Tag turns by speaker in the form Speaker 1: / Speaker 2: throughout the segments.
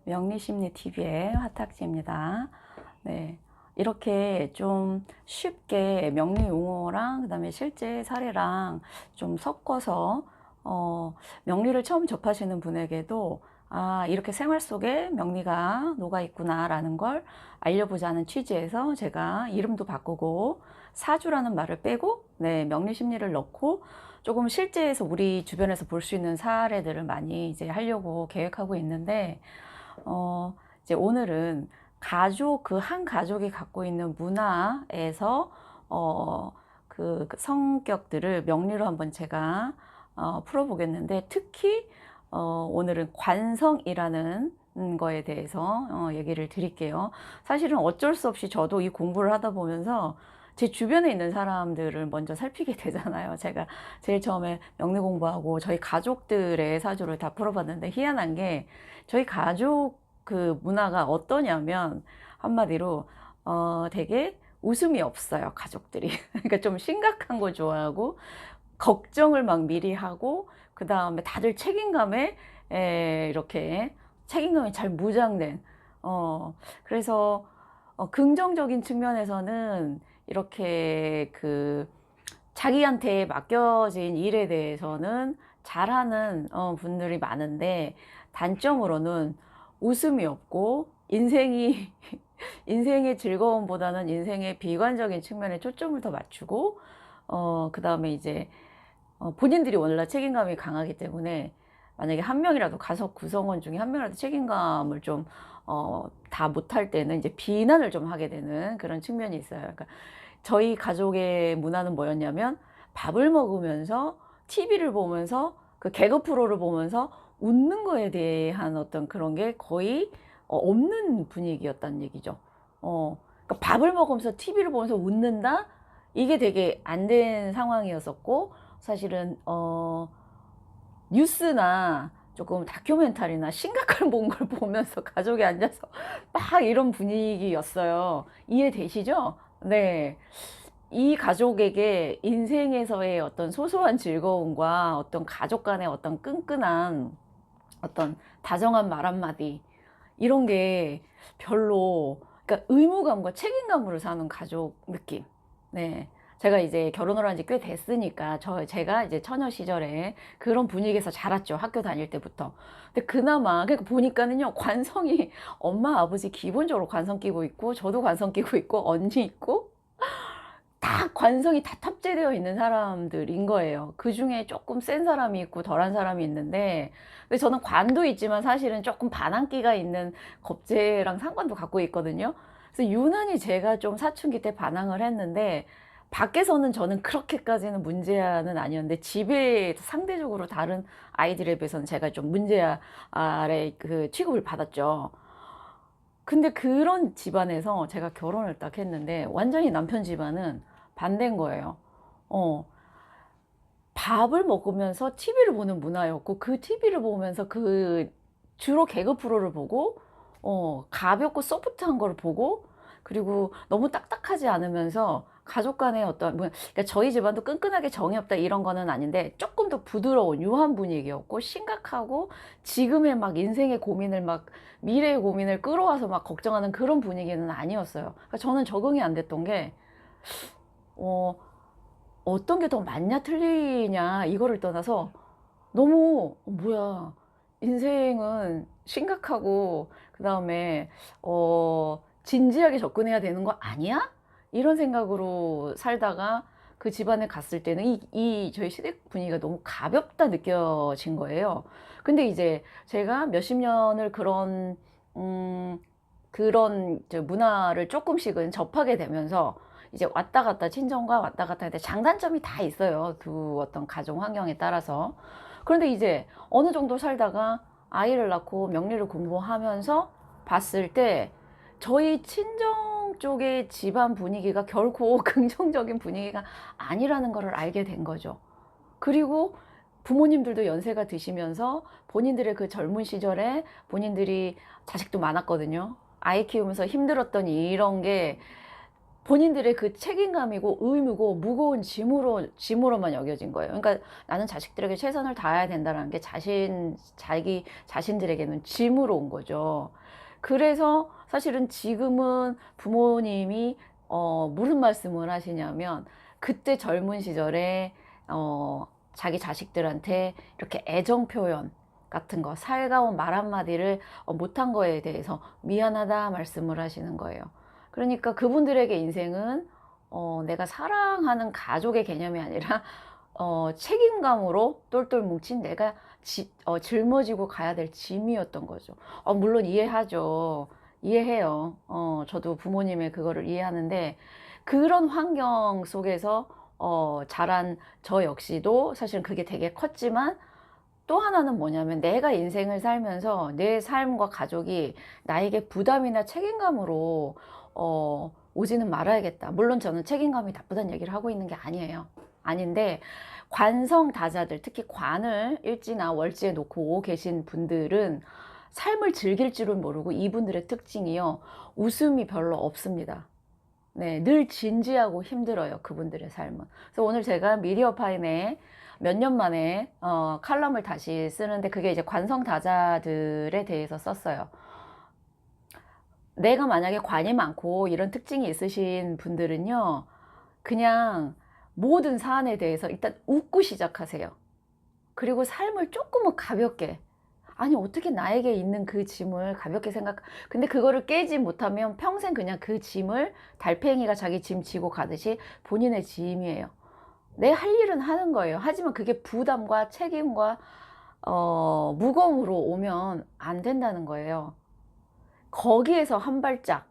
Speaker 1: 명리심리TV의 화탁지입니다. 네. 이렇게 좀 쉽게 명리 용어랑 그다음에 실제 사례랑 좀 섞어서 명리를 처음 접하시는 분에게도 이렇게 생활 속에 명리가 녹아 있구나라는 걸 알려보자는 취지에서 제가 이름도 바꾸고 사주라는 말을 빼고 명리 심리를 넣고 조금 실제에서 우리 주변에서 볼 수 있는 사례들을 많이 이제 하려고 계획하고 있는데 이제 오늘은 가족, 그 한 가족이 갖고 있는 문화에서 그 성격들을 명리로 한번 제가 풀어보겠는데, 특히 오늘은 관성이라는 거에 대해서 얘기를 드릴게요. 사실은 어쩔 수 없이 저도 이 공부를 하다 보면서 제 주변에 있는 사람들을 먼저 살피게 되잖아요. 제가 제일 처음에 명리 공부하고 저희 가족들의 사주를 다 풀어봤는데, 희한한 게 저희 가족 그 문화가 어떠냐면, 한마디로 되게 웃음이 없어요, 가족들이. 그러니까 좀 심각한 거 좋아하고 걱정을 막 미리 하고, 그 다음에 다들 책임감에 이렇게 책임감이 잘 무장된, 그래서 긍정적인 측면에서는 이렇게 그 자기한테 맡겨진 일에 대해서는 잘하는 분들이 많은데, 단점으로는 웃음이 없고 인생이 인생의 즐거움보다는 인생의 비관적인 측면에 초점을 더 맞추고, 그 다음에 이제 본인들이 원래 책임감이 강하기 때문에, 만약에 한 명이라도 가족 구성원 중에 한 명이라도 책임감을 좀 다 못할 때는 이제 비난을 좀 하게 되는 그런 측면이 있어요. 그러니까 저희 가족의 문화는 뭐였냐면, 밥을 먹으면서 TV를 보면서 그 개그 프로를 보면서 웃는 거에 대한 어떤 그런 게 거의 없는 분위기였다는 얘기죠. 그러니까 밥을 먹으면서 TV를 보면서 웃는다? 이게 되게 안 된 상황이었었고, 사실은 뉴스나 조금 다큐멘터리나 심각한 본 걸 보면서 가족이 앉아서 막 이런 분위기였어요. 이해되시죠? 네. 이 가족에게 인생에서의 어떤 소소한 즐거움과 어떤 가족 간의 어떤 끈끈한 어떤 다정한 말 한마디, 이런 게 별로, 그러니까 의무감과 책임감으로 사는 가족 느낌. 네. 제가 이제 결혼을 한 지 꽤 됐으니까 제가 이제 처녀 시절에 그런 분위기에서 자랐죠. 학교 다닐 때부터. 근데 그나마 그러니까 보니까는요, 관성이 엄마 아버지 기본적으로 관성 끼고 있고, 저도 관성 끼고 있고, 언니 있고, 다 관성이 다 탑재되어 있는 사람들인 거예요. 그 중에 조금 센 사람이 있고 덜한 사람이 있는데, 근데 저는 관도 있지만 사실은 조금 반항기가 있는 겁재랑 상관도 갖고 있거든요. 그래서 유난히 제가 좀 사춘기 때 반항을 했는데, 밖에서는 저는 그렇게까지는 문제아는 아니었는데, 집에 상대적으로 다른 아이들에 비해서는 제가 좀 문제아의 그 취급을 받았죠. 근데 그런 집안에서 제가 결혼을 딱 했는데, 완전히 남편 집안은 반대인 거예요. 어, 밥을 먹으면서 TV를 보는 문화였고, 그 TV를 보면서 그 주로 개그 프로를 보고, 가볍고 소프트한 걸 보고, 그리고 너무 딱딱하지 않으면서 가족 간의 어떤, 그러니까 저희 집안도 끈끈하게 정이 없다 이런 거는 아닌데, 조금 더 부드러운 유한 분위기였고, 심각하고 지금의 막 인생의 고민을 막 미래의 고민을 끌어와서 막 걱정하는 그런 분위기는 아니었어요. 그러니까 저는 적응이 안 됐던 게, 어, 어떤 게 더 맞냐 틀리냐 이거를 떠나서, 너무 뭐야, 인생은 심각하고 그 다음에 진지하게 접근해야 되는 거 아니야? 이런 생각으로 살다가 그 집안에 갔을 때는 이 저희 시댁 분위기가 너무 가볍다 느껴진 거예요. 근데 이제 제가 몇십 년을 그런 문화를 조금씩은 접하게 되면서, 이제 왔다 갔다 친정과 왔다 갔다 할 때 장단점이 다 있어요. 그 어떤 가정 환경에 따라서. 그런데 이제 어느 정도 살다가 아이를 낳고 명리를 공부하면서 봤을 때, 저희 친정 쪽의 집안 분위기가 결코 긍정적인 분위기가 아니라는 것을 알게 된 거죠. 그리고 부모님들도 연세가 드시면서 본인들의 그 젊은 시절에 본인들이 자식도 많았거든요. 아이 키우면서 힘들었던 이런 게 본인들의 그 책임감이고 의무고 무거운 짐으로만 여겨진 거예요. 그러니까 나는 자식들에게 최선을 다해야 된다는 게 자기 자신들에게는 짐으로 온 거죠. 그래서 사실은 지금은 부모님이 무슨 말씀을 하시냐면, 그때 젊은 시절에 자기 자식들한테 이렇게 애정 표현 같은 거, 살가운 말 한마디를 못한 거에 대해서 미안하다 말씀을 하시는 거예요. 그러니까 그분들에게 인생은 내가 사랑하는 가족의 개념이 아니라 책임감으로 똘똘 뭉친 내가 짊어지고 가야 될 짐이었던 거죠. 물론 이해하죠. 이해해요. 저도 부모님의 그거를 이해하는데, 그런 환경 속에서 자란 저 역시도 사실은 그게 되게 컸지만, 또 하나는 뭐냐면, 내가 인생을 살면서 내 삶과 가족이 나에게 부담이나 책임감으로 오지는 말아야겠다. 물론 저는 책임감이 나쁘다는 얘기를 하고 있는 게 아니에요. 아닌데, 관성다자들, 특히 관을 일지나 월지에 놓고 계신 분들은 삶을 즐길 줄은 모르고, 이분들의 특징이요, 웃음이 별로 없습니다. 네, 늘 진지하고 힘들어요, 그분들의 삶은. 그래서 오늘 제가 미디어파임에 몇 년 만에 칼럼을 다시 쓰는데, 그게 이제 관성다자들에 대해서 썼어요. 내가 만약에 관이 많고 이런 특징이 있으신 분들은요, 그냥 모든 사안에 대해서 일단 웃고 시작하세요. 그리고 삶을 조금은 가볍게, 아니 어떻게 나에게 있는 그 짐을 가볍게 근데 그거를 깨지 못하면 평생 그냥 그 짐을 달팽이가 자기 짐 지고 가듯이 본인의 짐이에요. 내 할 일은 하는 거예요. 하지만 그게 부담과 책임과 무거움으로 오면 안 된다는 거예요. 거기에서 한 발짝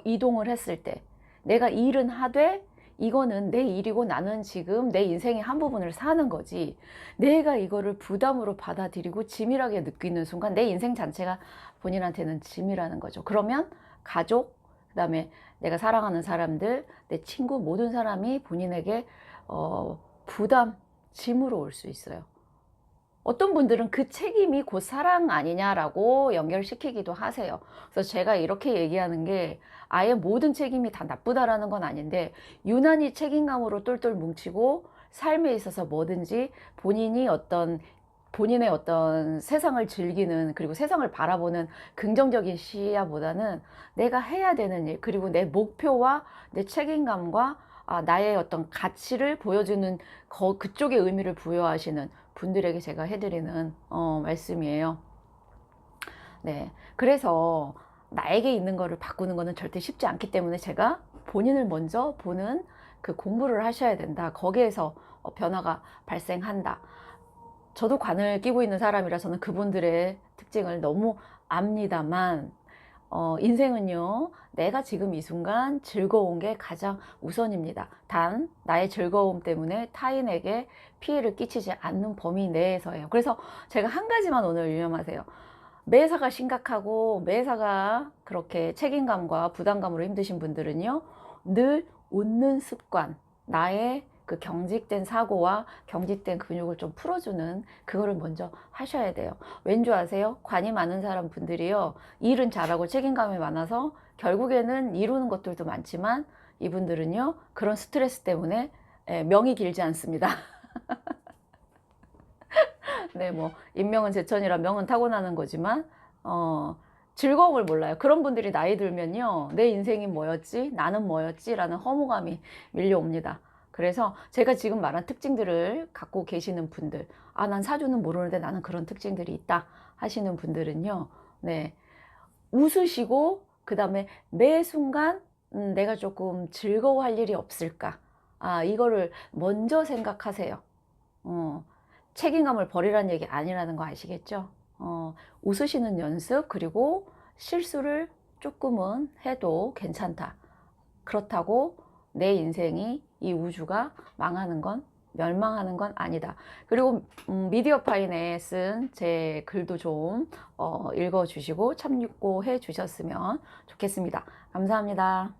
Speaker 1: 이동을 했을 때, 내가 일은 하되 이거는 내 일이고 나는 지금 내 인생의 한 부분을 사는 거지, 내가 이거를 부담으로 받아들이고 짐이라게 느끼는 순간 내 인생 자체가 본인한테는 짐이라는 거죠. 그러면 가족, 그 다음에 내가 사랑하는 사람들, 내 친구, 모든 사람이 본인에게 부담, 짐으로 올 수 있어요. 어떤 분들은 그 책임이 곧 사랑 아니냐라고 연결시키기도 하세요. 그래서 제가 이렇게 얘기하는 게, 아예 모든 책임이 다 나쁘다라는 건 아닌데, 유난히 책임감으로 똘똘 뭉치고 삶에 있어서 뭐든지 본인의 어떤 세상을 즐기는, 그리고 세상을 바라보는 긍정적인 시야보다는 내가 해야 되는 일, 그리고 내 목표와 내 책임감과 나의 어떤 가치를 보여주는 그쪽에 의미를 부여하시는 분들에게 제가 해드리는 말씀이에요. 네, 그래서 나에게 있는 거를 바꾸는 거는 절대 쉽지 않기 때문에, 제가 본인을 먼저 보는 그 공부를 하셔야 된다. 거기에서 변화가 발생한다. 저도 관을 끼고 있는 사람이라 저는 그분들의 특징을 너무 압니다만, 인생은요, 내가 지금 이 순간 즐거운 게 가장 우선입니다. 단, 나의 즐거움 때문에 타인에게 피해를 끼치지 않는 범위 내에서예요. 그래서 제가 한 가지만 오늘 유념하세요. 매사가 심각하고 매사가 그렇게 책임감과 부담감으로 힘드신 분들은요, 늘 웃는 습관, 나의 그 경직된 사고와 경직된 근육을 좀 풀어주는 그거를 먼저 하셔야 돼요. 왠 줄 아세요? 관이 많은 사람 분들이요, 일은 잘하고 책임감이 많아서 결국에는 이루는 것들도 많지만, 이분들은요, 그런 스트레스 때문에 명이 길지 않습니다. 네, 뭐 인명은 제천이라 명은 타고나는 거지만 즐거움을 몰라요. 그런 분들이 나이 들면요, 내 인생이 뭐였지? 나는 뭐였지? 라는 허무감이 밀려옵니다. 그래서 제가 지금 말한 특징들을 갖고 계시는 분들, 난 사주는 모르는데 나는 그런 특징들이 있다 하시는 분들은요, 네, 웃으시고, 그 다음에 매 순간 내가 조금 즐거워할 일이 없을까? 이거를 먼저 생각하세요. 책임감을 버리라는 얘기 아니라는 거 아시겠죠? 웃으시는 연습, 그리고 실수를 조금은 해도 괜찮다. 그렇다고 내 인생이, 이 우주가 망하는 건, 멸망하는 건 아니다. 그리고 미디어파인에 쓴 제 글도 좀 읽어주시고 참고 해 주셨으면 좋겠습니다. 감사합니다.